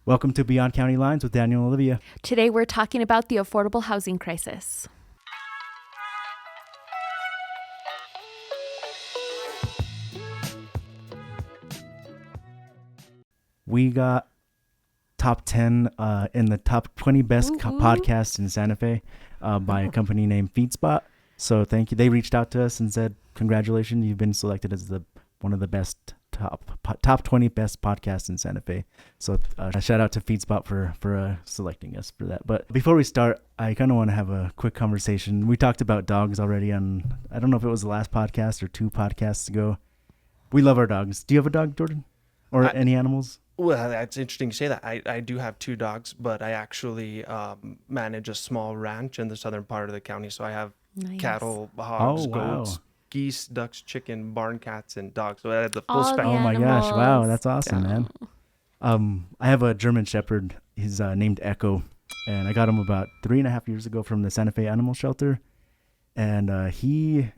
Welcome to Beyond County Lines with Daniel and Olivia. Today we're talking about the affordable housing crisis. We got top 10 in the top 20 best podcasts in Santa Fe by a company named FeedSpot. So thank you. They reached out to us and said, congratulations, you've been selected as one of the best top 20 best podcasts in Santa Fe. So shout out to FeedSpot for selecting us for that. But before we start, I kind of want to have a quick conversation. We talked about dogs already on, I don't know if it was the last podcast or 2 podcasts ago. We love our dogs. Do you have a dog, Jordan? Or any animals? Well, that's interesting to say that. I do have 2 dogs, but I actually manage a small ranch in the southern part of the county. So I have cattle, hogs, goats, geese, ducks, chicken, barn cats, and dogs. So that's the full spectrum. Oh my gosh. Wow. That's awesome, man. I have a German Shepherd. He's named Echo, and I got him about 3.5 years ago from the Santa Fe Animal Shelter. And he's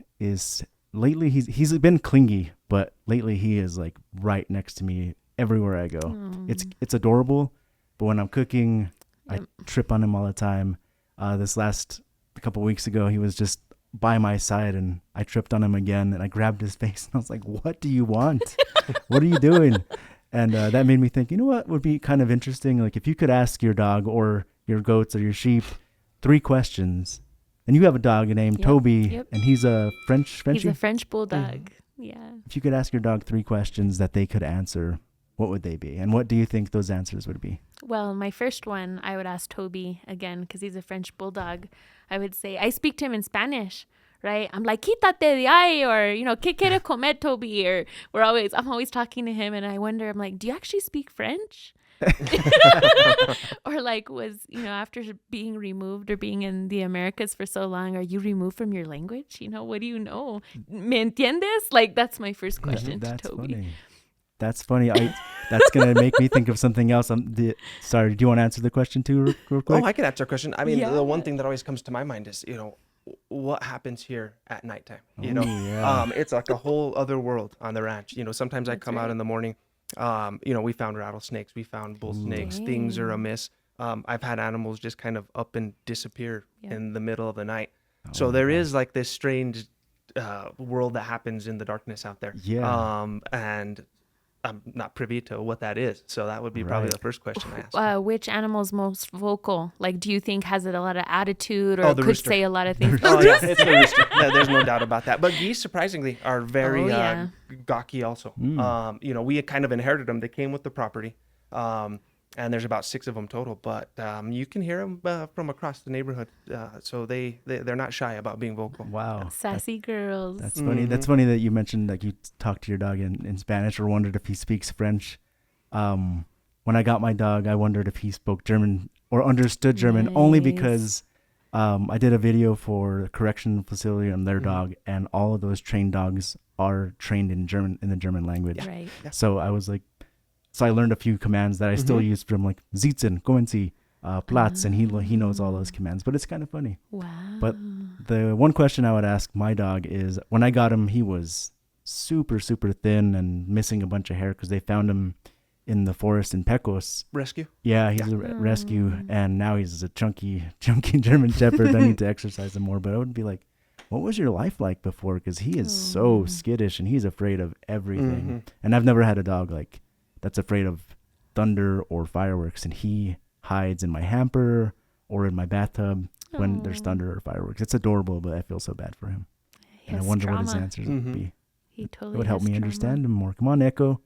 been clingy, but lately he is like right next to me everywhere I go. It's adorable, but when I'm cooking, I trip on him all the time. This last couple weeks ago, he was just by my side and I tripped on him again, and I grabbed his face and I was like, what do you want? What are you doing? And that made me think, you know what would be kind of interesting? Like if you could ask your dog or your goats or your sheep 3 questions, and you have a dog named Toby, and he's a Frenchie? He's a French bulldog. Yeah. If you could ask your dog 3 questions that they could answer, what would they be? And what do you think those answers would be? Well, my first one, I would ask Toby again, because he's a French bulldog. I would say, I speak to him in Spanish, right? I'm like, quítate de ahí, or, ¿qué quiere comer, Toby? Or I'm always talking to him, and I wonder, I'm like, do you actually speak French? Or like after being removed or being in the Americas for so long, are you removed from your language? What do you know? ¿Me entiendes? Like, that's my first question to Toby. Funny. That's funny. That's going to make me think of something else. Sorry, do you want to answer the question too real quick? Oh, I can answer a question. I mean, the one thing that always comes to my mind is, what happens here at nighttime? It's like a whole other world on the ranch. Sometimes I come out in the morning. We found rattlesnakes, we found bull snakes, things are amiss. I've had animals just kind of up and disappear in the middle of the night. So there is like this strange world that happens in the darkness out there. And I'm not privy to what that is. So that would be probably the first question I ask. Which animal's most vocal? Like, do you think has it a lot of attitude, or could rooster. Say a lot of things? Yeah, it's the rooster. There's no doubt about that. But geese, surprisingly, are very gawky also. We had kind of inherited them. They came with the property. And there's about 6 of them total. But you can hear them from across the neighborhood. So they're not shy about being vocal. Wow. Sassy girls. That's funny. That's funny that you mentioned like you talked to your dog in Spanish or wondered if he speaks French. When I got my dog, I wondered if he spoke German or understood German, only because I did a video for a correctional facility on their dog, and all of those trained dogs are trained in the German language. Yeah. Right. Yeah. So I was like, so I learned a few commands that I still use from like sitzen, kommen Sie, Platz, and he knows all those commands. But it's kind of funny. Wow. But the one question I would ask my dog is, when I got him, he was super, super thin and missing a bunch of hair because they found him in the forest in Pecos. Rescue? Yeah, he's a rescue, and now he's a chunky German Shepherd. I need to exercise him more. But I would be like, what was your life like before? Because he is so skittish and he's afraid of everything. And I've never had a dog like that's afraid of thunder or fireworks, and he hides in my hamper or in my bathtub when there's thunder or fireworks. It's adorable, but I feel so bad for him. And I wonder what his answers would be. He totally it would help me trauma. understand him more. Come on, Echo.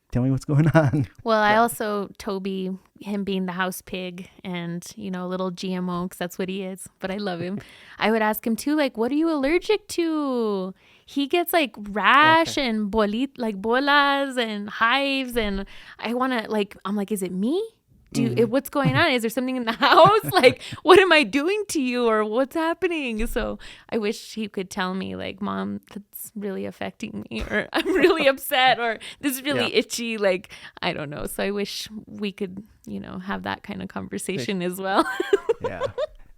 Tell me what's going on. Well, I also, Toby, him being the house pig and, little GMO, because that's what he is, but I love him. I would ask him too, like, what are you allergic to? He gets like rash and bolas and hives, and I want to I'm like, is it me? What's going on? Is there something in the house? Like, what am I doing to you, or what's happening? So I wish he could tell me, like, Mom, that's really affecting me, or I'm really upset, or this is really itchy. Like, I don't know. So I wish we could, have that kind of conversation as well. Yeah.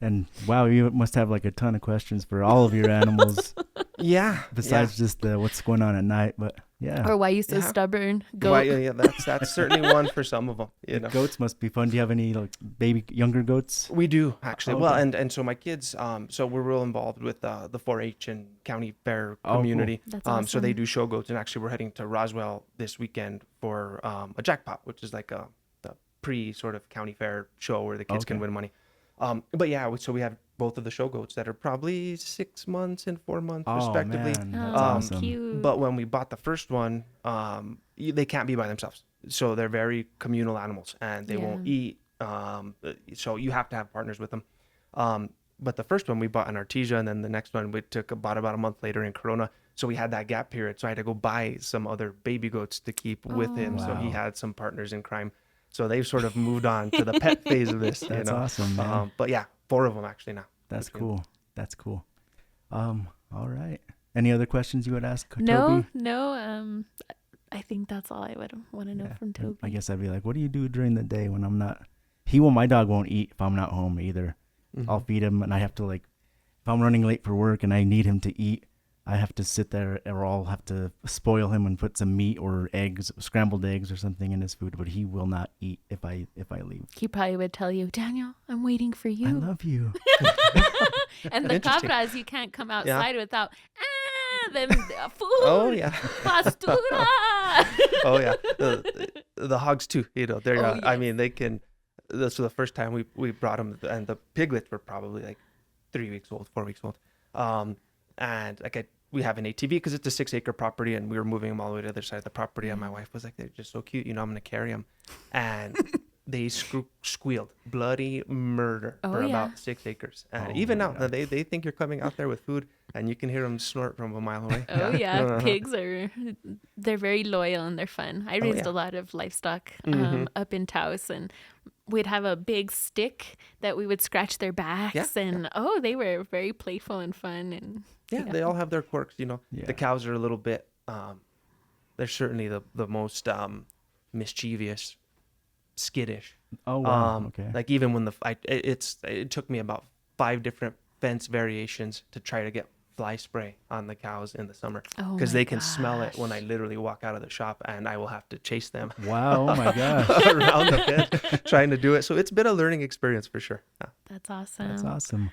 And wow, you must have like a ton of questions for all of your animals. Yeah. Besides just what's going on at night, but Yeah. Or why you so Yeah. stubborn? Why, yeah, that's certainly one for some of them. You know, Goats must be fun. Do you have any like baby younger goats? we do actually. Oh, Well, okay. and so my kids, so we're real involved with the 4-H and county fair Oh, cool. community. That's So they awesome. do show goats, and actually we're heading to Roswell this weekend for a jackpot, which is like the pre sort of county fair show where the kids can Okay. win money. But yeah, so we have both of the show goats that are probably 6 months and 4 months Oh respectively. man, that's Oh, awesome. cute. But when we bought the first one, they can't be by themselves. So they're very communal animals, and they won't Yeah. eat. So you have to have partners with them. But the first one we bought in Artesia, and then the next one we bought about a month later in Corona. So we had that gap period. So I had to go buy some other baby goats to keep with him. Oh. So he Wow. had some partners in crime. So they've sort of moved on to the pet phase of this. That's you know? awesome, man. But yeah, 4 of them actually now. That's between them. cool. That's cool. All right. Any other questions you would ask No, Toby? no. I think that's all I would want to know Yeah. from Toby. I guess I'd be like, what do you do during the day when I'm not? My dog won't eat if I'm not home either. Mm-hmm. I'll feed him, and I have to like, if I'm running late for work and I need him to eat, I have to sit there, or I'll have to spoil him and put some meat or eggs, scrambled eggs or something in his food. But he will not eat if I leave. He probably would tell you, Daniel, I'm waiting for you. I love you. And the Interesting. cabras, you can't come outside without them food. Oh yeah. Pastura. Oh yeah, the hogs too. You know, they're. Oh, I yes. mean, they can. So the first time we brought them, and the piglets were probably like 3 weeks old, 4 weeks old. And like we have an ATV because it's a 6-acre property, and we were moving them all the way to the other side of the property. And my wife was like, "They're just so cute. You know, I'm gonna carry them," and they squealed bloody murder Oh, for yeah. about 6 acres. And Oh, even my now, God. they think you're coming out there with food, and you can hear them snort from a mile away. Oh yeah, Uh-huh. pigs they're very loyal and they're fun. I raised yeah. a lot of livestock Mhm. up in Taos, and we'd have a big stick that we would scratch their backs, and they were very playful and fun. And Yeah, they all have their quirks, you know. Yeah. The cows are a little bit they're certainly the most mischievous, skittish. Oh wow. Okay. Like even when it took me about 5 different fence variations to try to get fly spray on the cows in the summer Oh because my they can smell it when I gosh. literally walk out of the shop, and I will have to chase them Wow. Oh my gosh. around the fence trying to do it. So it's been a learning experience for sure. Yeah. that's awesome. That's awesome.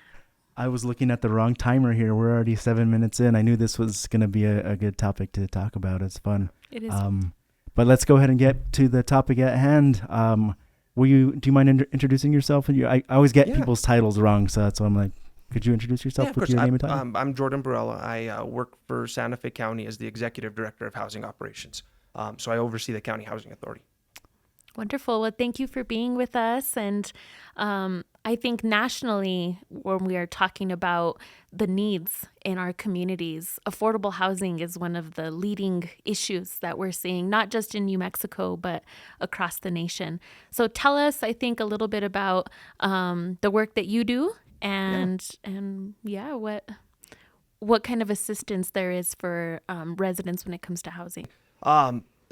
I was looking at the wrong timer here. We're already 7 minutes in. I knew this was going to be a good topic to talk about. It's fun. It is. But let's go ahead and get to the topic at hand. Do you mind introducing yourself? I always get Yeah. people's titles wrong, so that's why I'm like, could you introduce yourself Yeah, of with course. your name and title? I'm Jordan Barella. I work for Santa Fe County as the Executive Director of Housing Operations. So I oversee the County Housing Authority. Wonderful. Well, thank you for being with us. And I think nationally, when we are talking about the needs in our communities, affordable housing is one of the leading issues that we're seeing, not just in New Mexico, but across the nation. So tell us, I think, a little bit about the work that you do and what kind of assistance there is for residents when it comes to housing.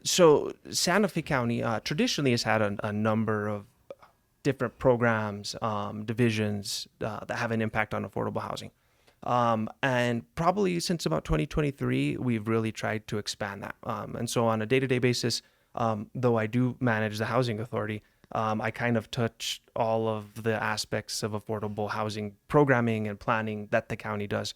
So Santa Fe County traditionally has had a number of different programs, divisions that have an impact on affordable housing. And probably since about 2023, we've really tried to expand that. And so on a day-to-day basis, though I do manage the Housing Authority, I kind of touch all of the aspects of affordable housing programming and planning that the county does.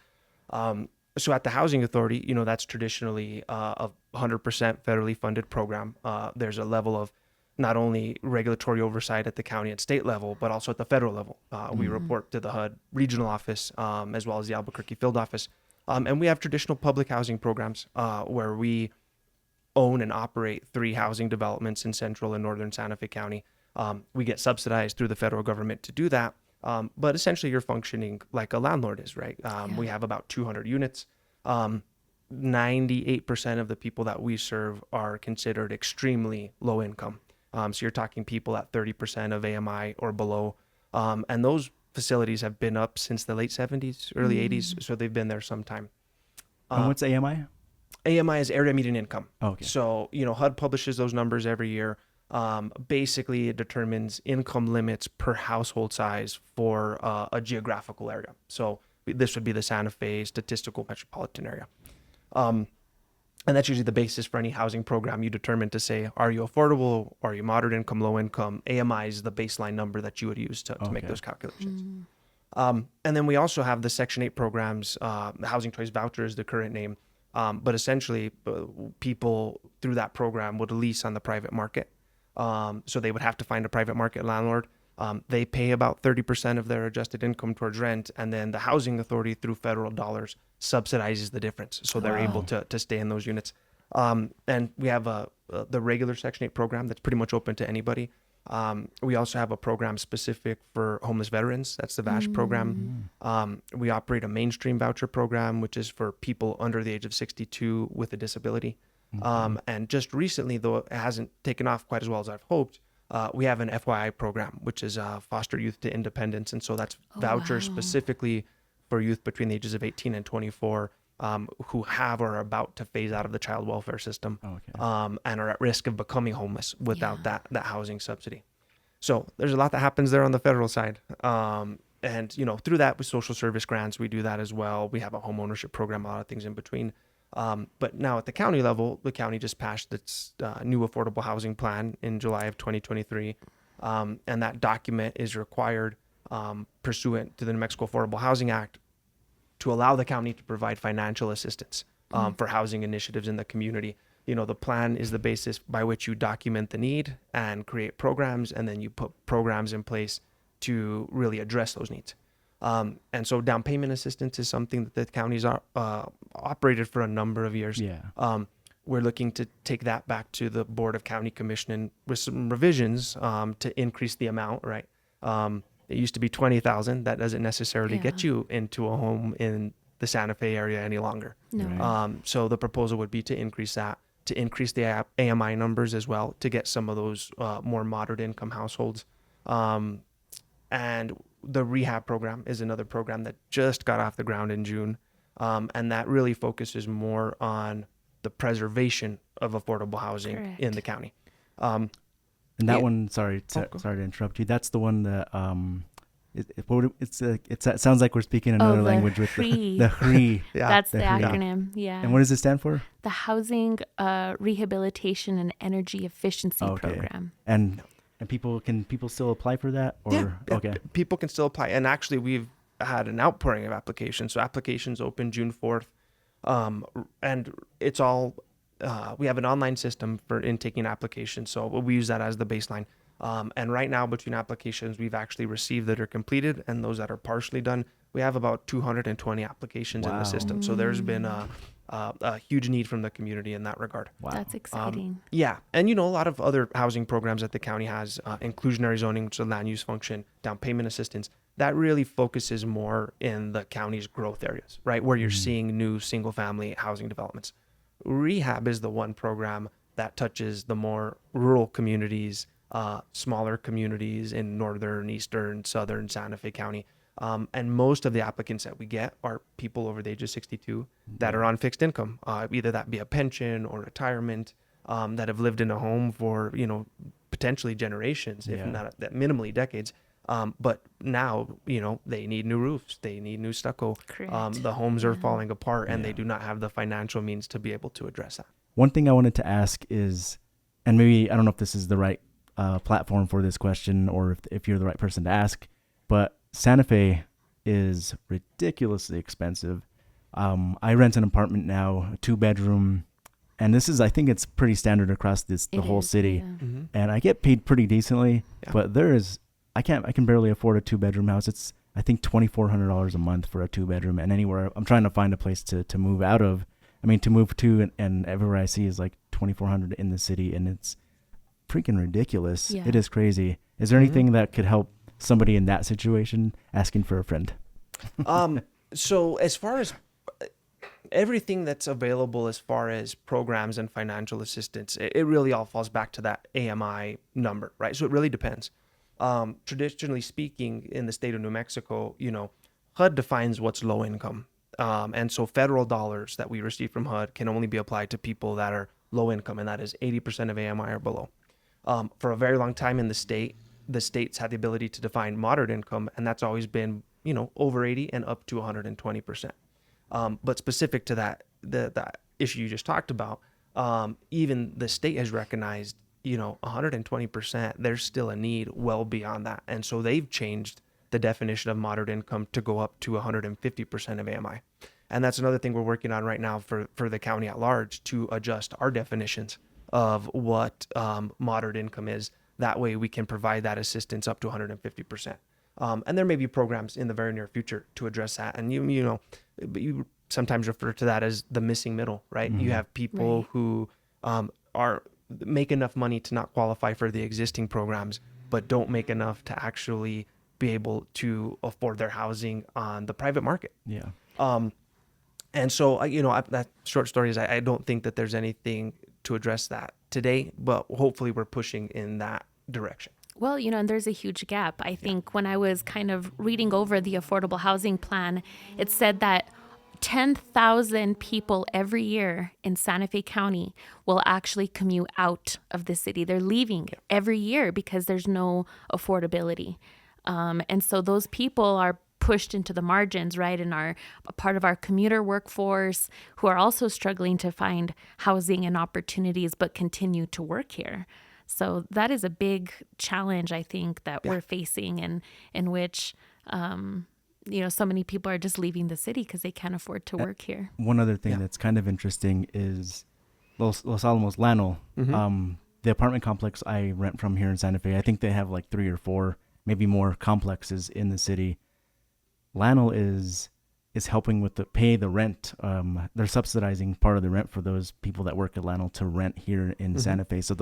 So at the Housing Authority, you know, that's traditionally a 100% federally funded program. There's a level of not only regulatory oversight at the county and state level, but also at the federal level. We report to the HUD regional office as well as the Albuquerque field office. And we have traditional public housing programs where we own and operate 3 housing developments in central and northern Santa Fe County. We get subsidized through the federal government to do that. But essentially you're functioning like a landlord is, right? We have about 200 units. 98% of the people that we serve are considered extremely low income. So you're talking people at 30% of AMI or below. And those facilities have been up since the late 70s, early 80s. So they've been there some time. And what's AMI? AMI is area median income. Okay. So, you know, HUD publishes those numbers every year. Basically, it determines income limits per household size for a geographical area. So this would be the Santa Fe statistical metropolitan area. And that's usually the basis for any housing program. You determine to say, are you affordable? Are you moderate income, low income? AMI is the baseline number that you would use to make those calculations. And then we also have the Section 8 programs. The Housing Choice Voucher is the current name. But essentially, people through that program would lease on the private market. So they would have to find a private market landlord. They pay about 30% of their adjusted income towards rent, and then the housing authority through federal dollars subsidizes the difference. So they're able to stay in those units. And we have the regular Section 8 program that's pretty much open to anybody. We also have a program specific for homeless veterans. That's the VASH program. We operate a mainstream voucher program, which is for people under the age of 62 with a disability. And just recently, though it hasn't taken off quite as well as I've hoped, we have an FYI program, which is Foster Youth to Independence. And so that's vouchers specifically for youth between the ages of 18 and 24 who have or are about to phase out of the child welfare system and are at risk of becoming homeless without that housing subsidy. So there's a lot that happens there on the federal side. And, you know, through that with social service grants, we do that as well. We have a home ownership program, a lot of things in between. But now at the county level, the county just passed its new affordable housing plan in July of 2023. And that document is required pursuant to the New Mexico Affordable Housing Act to allow the county to provide financial assistance for housing initiatives in the community. You know, the plan is the basis by which you document the need and create programs, and then you put programs in place to really address those needs. And so down payment assistance is something that the counties are operated for a number of years. We're looking to take that back to the Board of County Commission with some revisions to increase the amount, right? It used to be $20,000. That doesn't necessarily get you into a home in the Santa Fe area any longer. So the proposal would be to increase that, to increase the AMI numbers as well, to get some of those more moderate income households. And the rehab program is another program that just got off the ground in June. And that really focuses more on the preservation of affordable housing in the county. And that one, sorry to interrupt you. That's the one that it sounds like we're speaking another language with the HRE. That's the acronym. And what does it stand for? The Housing Rehabilitation and Energy Efficiency Program. And can people still apply for that? Or people can still apply. And actually, we've had an outpouring of applications. So applications open June 4th, and it's all. We have an online system for intaking applications, so we use that as the baseline. And right now, between applications we've actually received that are completed and those that are partially done, we have about 220 applications in the system. So there's been a huge need from the community in that regard. That's exciting. And you know, a lot of other housing programs that the county has, inclusionary zoning, which is a land use function, down payment assistance, that really focuses more in the county's growth areas, right, where you're seeing new single-family housing developments. Rehab is the one program that touches the more rural communities, smaller communities in northern, eastern, southern Santa Fe County. And most of the applicants that we get are people over the age of 62 that are on fixed income, either that be a pension or retirement, that have lived in a home for, you know, potentially generations, if not that minimally decades. But now, you know, they need new roofs, they need new stucco. The homes are falling apart, and they do not have the financial means to be able to address that. One thing I wanted to ask is, and maybe I don't know if this is the right platform for this question, or if you're the right person to ask, but Santa Fe is ridiculously expensive. I rent an apartment now, a 2-bedroom, and this is, I think it's pretty standard across the whole city. And I get paid pretty decently, but I can barely afford a 2-bedroom house. It's, I think, $2,400 a month for a 2-bedroom, and anywhere I'm trying to find a place to move out of. I mean, to move to, and everywhere I see is like $2,400 in the city, and it's freaking ridiculous. It is crazy. Is there anything that could help somebody in that situation asking for a friend? So as far as everything that's available as far as programs and financial assistance, it really all falls back to that AMI number, right? So it really depends. Traditionally speaking, in the state of New Mexico, you know, HUD defines what's low income. And so federal dollars that we receive from HUD can only be applied to people that are low income, and that is 80% of AMI or below. For a very long time in the states had the ability to define moderate income, and that's always been, you know, over 80 and up to 120%. But specific to that, the issue you just talked about, even the state has recognized, 120%, there's still a need well beyond that. And so they've changed the definition of moderate income to go up to 150% of AMI. And that's another thing we're working on right now for the county at large, to adjust our definitions of what moderate income is. That way we can provide that assistance up to 150%. And there may be programs in the very near future to address that. And you sometimes refer to that as the missing middle, right? You have people who are make enough money to not qualify for the existing programs, but don't make enough to actually be able to afford their housing on the private market. Yeah. And so, that short story is I don't think that there's anything to address that today, but hopefully we're pushing in that direction. Well, and there's a huge gap. I think when I was kind of reading over the affordable housing plan, it said that 10,000 people every year in Santa Fe County will actually commute out of the city. They're leaving every year because there's no affordability. And so those people are pushed into the margins, right, and are a part of our commuter workforce who are also struggling to find housing and opportunities but continue to work here. So that is a big challenge, I think, that we're facing, and in which, so many people are just leaving the city because they can't afford to work here. One other thing that's kind of interesting is Los Alamos Llano. The apartment complex I rent from here in Santa Fe, I think they have like 3 or 4, maybe more complexes in the city. Llano is helping with pay the rent. They're subsidizing part of the rent for those people that work at Llano to rent here in Santa Fe. So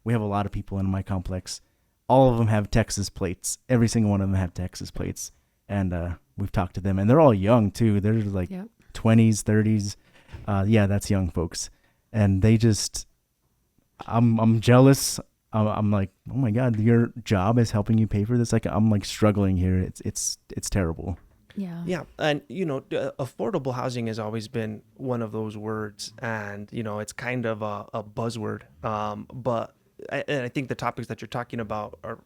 we have a lot of people in my complex. All of them have Texas plates. Every single one of them have Texas plates. And we've talked to them, and they're all young too. They're like 20s, 30s. That's young folks. And they just, I'm jealous. I'm like, oh my God, your job is helping you pay for this. Like, I'm like struggling here. It's terrible. Yeah. Yeah. And, affordable housing has always been one of those words, and, it's kind of a buzzword. But I think the topics that you're talking about are,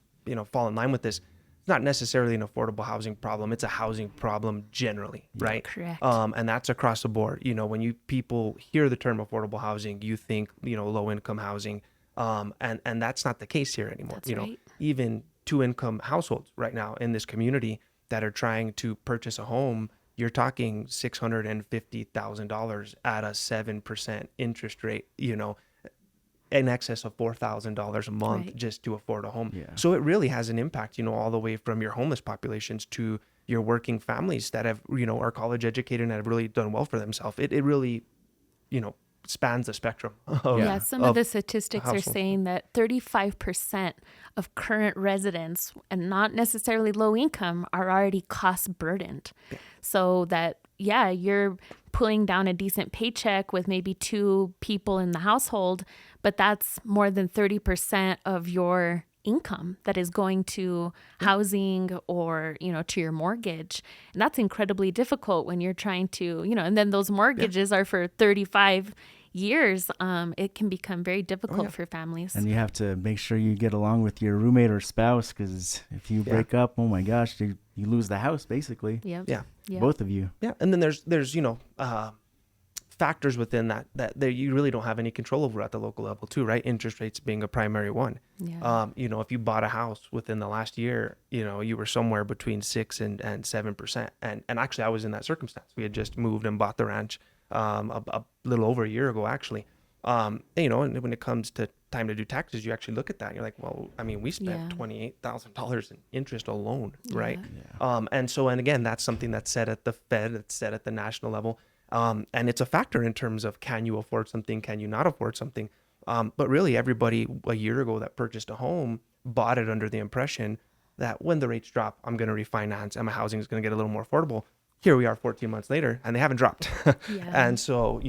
fall in line with this. It's not necessarily an affordable housing problem. It's a housing problem generally, right? Correct. And that's across the board. When people hear the term affordable housing, you think, low income housing. And that's not the case here anymore. That's right. Even 2-income households right now in this community that are trying to purchase a home, you're talking $650,000 at a 7% interest rate, in excess of $4,000 a month just to afford a home. Yeah. So it really has an impact, all the way from your homeless populations to your working families that have, are college educated and have really done well for themselves. It really, spans the spectrum. Some of the statistics are saying that 35% of current residents, and not necessarily low income, are already cost burdened. So that, you're pulling down a decent paycheck with maybe 2 people in the household, but that's more than 30% of your income that is going to housing or, to your mortgage. And that's incredibly difficult when you're trying to, and then those mortgages are for 35 years. It can become very difficult for families. And you have to make sure you get along with your roommate or spouse, because if you break up, oh my gosh, you lose the house basically. Yeah. Both of you. Yeah. And then there's factors within that you really don't have any control over at the local level too, right? Interest rates being a primary one. Yeah. If you bought a house within the last year, you were somewhere between 6 and 7%. And actually I was in that circumstance. We had just moved and bought the ranch a little over a year ago, actually. And when it comes to time to do taxes, you actually look at that and you're like, well, I mean, we spent $28,000 in interest alone, right? Yeah. And again, that's something that's set at the Fed, it's set at the national level. And it's a factor in terms of, can you afford something? Can you not afford something? But really everybody a year ago that purchased a home bought it under the impression that when the rates drop, I'm going to refinance and my housing is going to get a little more affordable. Here we are 14 months later and they haven't dropped. And so,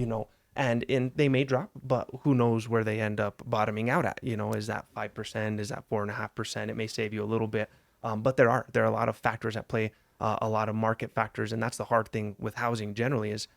and they may drop, but who knows where they end up bottoming out at, is that 5%? Is that 4.5%? It may save you a little bit. But there are a lot of factors at play, a lot of market factors. And that's the hard thing with housing generally is,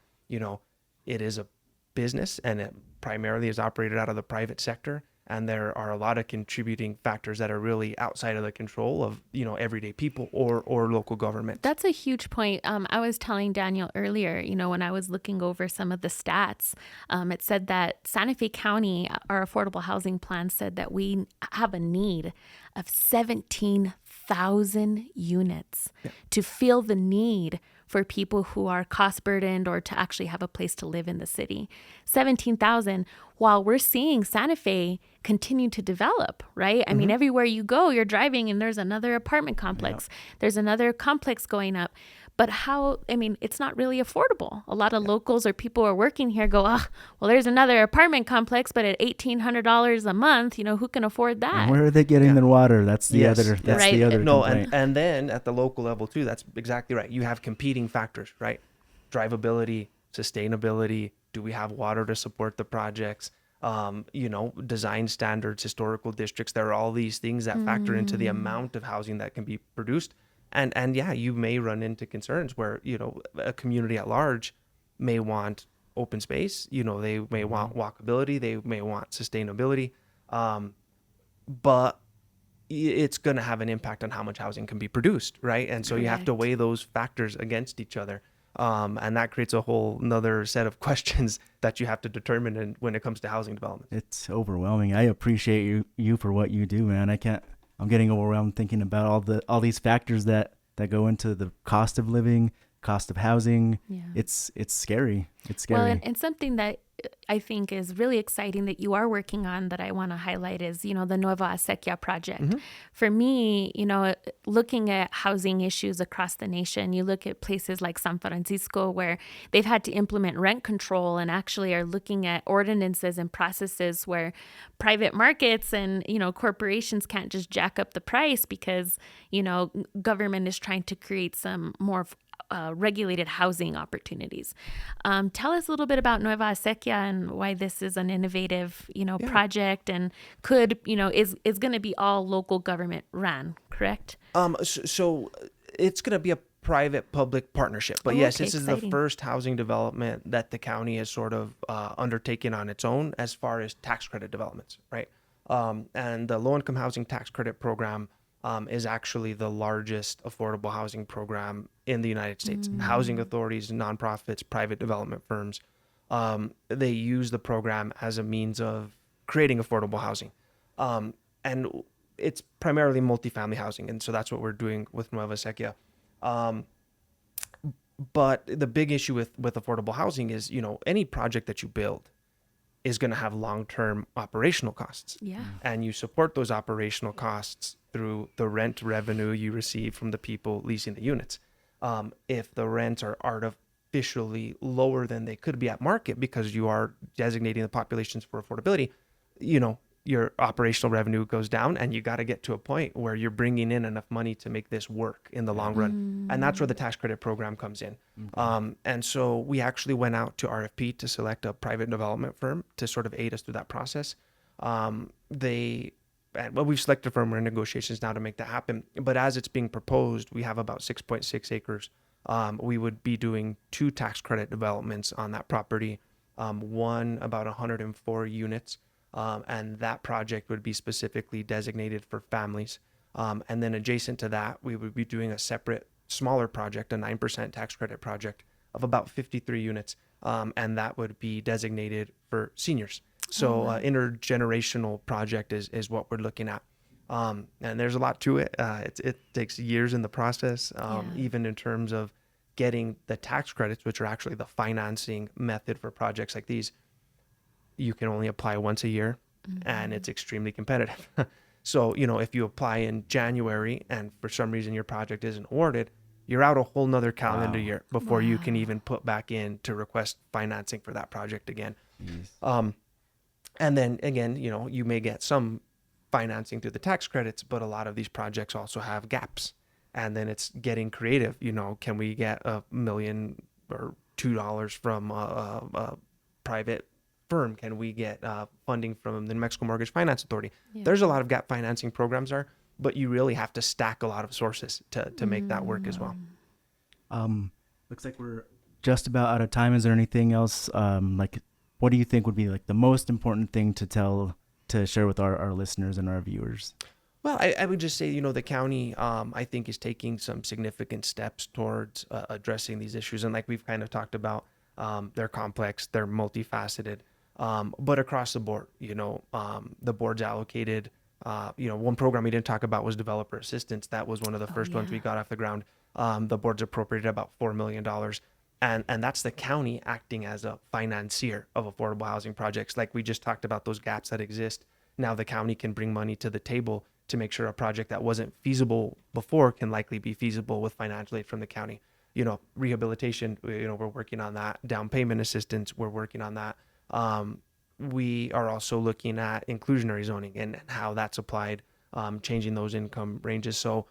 it is a business and it primarily is operated out of the private sector. And there are a lot of contributing factors that are really outside of the control of, everyday people or local government. That's a huge point. I was telling Daniel earlier, when I was looking over some of the stats, it said that Santa Fe County, our affordable housing plan said that we have a need of 17,000 units to fill the need for people who are cost burdened or to actually have a place to live in the city. 17,000, while we're seeing Santa Fe continue to develop, right? I mean, everywhere you go, you're driving and there's another apartment complex. There's another complex going up. But it's not really affordable. A lot of locals or people who are working here go, well, there's another apartment complex, but at $1,800 a month, who can afford that? And where are they getting their water? That's the other. That's right. the other. No, complaint. and then at the local level too. That's exactly right. You have competing factors, right? Drivability, sustainability. Do we have water to support the projects? Design standards, historical districts. There are all these things that factor into the amount of housing that can be produced. And yeah, you may run into concerns where, a community at large may want open space, they may want walkability, they may want sustainability, but it's going to have an impact on how much housing can be produced, right? And so you have to weigh those factors against each other. And that creates a whole another set of questions that you have to determine when it comes to housing development. It's overwhelming. I appreciate you for what you do, man. I'm getting overwhelmed thinking about all these factors that go into the cost of living, cost of housing. Yeah. It's scary. It's scary. Well, and something that I think is really exciting that you are working on that I want to highlight is, the Nueva Acequia project. For me, looking at housing issues across the nation, you look at places like San Francisco where they've had to implement rent control and actually are looking at ordinances and processes where private markets and, corporations can't just jack up the price because, government is trying to create some more regulated housing opportunities. Tell us a little bit about Nueva Acequia and why this is an innovative, project and could, is going to be all local government ran, correct? So it's going to be a private-public partnership. But yes, this is the first housing development that the county has sort of undertaken on its own as far as tax credit developments, right? And the low-income housing tax credit program is actually the largest affordable housing program in the United States. Housing authorities, nonprofits, private development firms, they use the program as a means of creating affordable housing. And it's primarily multifamily housing. And so that's what we're doing with Nueva Acequia. But the big issue with affordable housing is, any project that you build is going to have long-term operational costs. Yeah. And you support those operational costs through the rent revenue you receive from the people leasing the units. If the rents are artificially lower than they could be at market because you are designating the populations for affordability, your operational revenue goes down, and you got to get to a point where you're bringing in enough money to make this work in the long run. And that's where the tax credit program comes in. And so we actually went out to RFP to select a private development firm to sort of aid us through that process. We've selected a firm. We're in negotiations now to make that happen. But as it's being proposed, we have about 6.6 acres. We would be doing 2 tax credit developments on that property, one about 104 units. And that project would be specifically designated for families. And then adjacent to that, we would be doing a separate, smaller project, a 9% tax credit project of about 53 units. And that would be designated for seniors. So intergenerational project is what we're looking at. And there's a lot to it. It takes years in the process, even in terms of getting the tax credits, which are actually the financing method for projects like these. You can only apply once a year, and it's extremely competitive. So, if you apply in January and for some reason your project isn't awarded, you're out a whole nother calendar year before you can even put back in to request financing for that project again. And then again, you may get some financing through the tax credits, but a lot of these projects also have gaps. And then it's getting creative. Can we get $1 million or $2 from a private firm? Can we get funding from the New Mexico Mortgage Finance Authority? There's a lot of gap financing programs there, but you really have to stack a lot of sources to make that work as well. Looks like we're just about out of time. Is there anything else, what do you think would be like the most important thing to tell to share with our listeners and our viewers? Well, I would just say, the county, I think, is taking some significant steps towards addressing these issues. And like we've kind of talked about, they're complex, they're multifaceted, but across the board, the board's allocated, one program we didn't talk about was developer assistance. That was one of the first ones we got off the ground. The board's appropriated about $4 million. And that's the county acting as a financier of affordable housing projects. Like we just talked about those gaps that exist. Now the county can bring money to the table to make sure a project that wasn't feasible before can likely be feasible with financial aid from the county. Rehabilitation, we're working on that. Down payment assistance, we're working on that. We are also looking at inclusionary zoning and how that's applied, changing those income ranges. So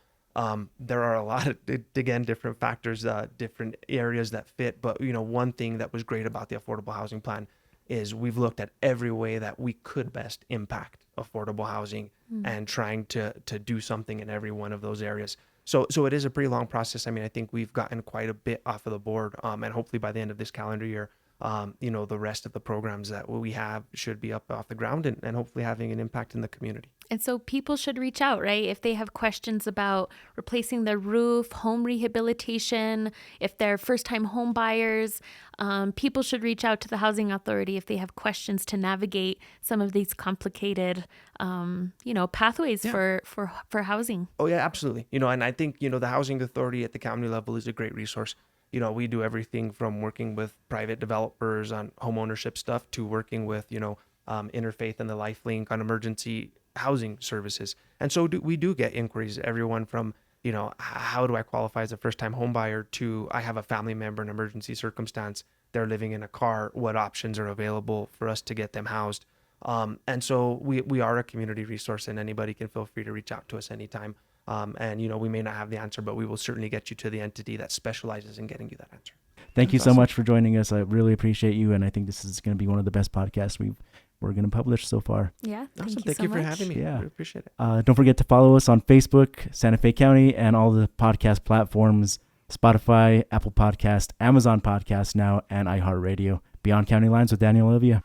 there are a lot of, again, different factors, different areas that fit. But, one thing that was great about the affordable housing plan is we've looked at every way that we could best impact affordable housing and trying to do something in every one of those areas. So it is a pretty long process. I mean, I think we've gotten quite a bit off of the board, and hopefully by the end of this calendar year, the rest of the programs that we have should be up off the ground and hopefully having an impact in the community. And so people should reach out, right? If they have questions about replacing their roof, home rehabilitation, if they're first-time home buyers, people should reach out to the Housing Authority if they have questions to navigate some of these complicated, pathways for housing. Oh, yeah, absolutely. And I think, the Housing Authority at the county level is a great resource. We do everything from working with private developers on home ownership stuff to working with, Interfaith and the LifeLink on emergency housing services. And so we do get inquiries, everyone from, how do I qualify as a first-time home buyer to I have a family member in emergency circumstance, they're living in a car, what options are available for us to get them housed. And so we are a community resource, and anybody can feel free to reach out to us anytime. And, we may not have the answer, but we will certainly get you to the entity that specializes in getting you that answer. Thank you so much for joining us. I really appreciate you. And I think this is going to be one of the best podcasts we're going to publish so far. Yeah. Thank you for having me. Yeah. I appreciate it. Don't forget to follow us on Facebook, Santa Fe County, and all the podcast platforms, Spotify, Apple Podcast, Amazon Podcast now, and iHeartRadio. Beyond County Lines with Daniel Olivia.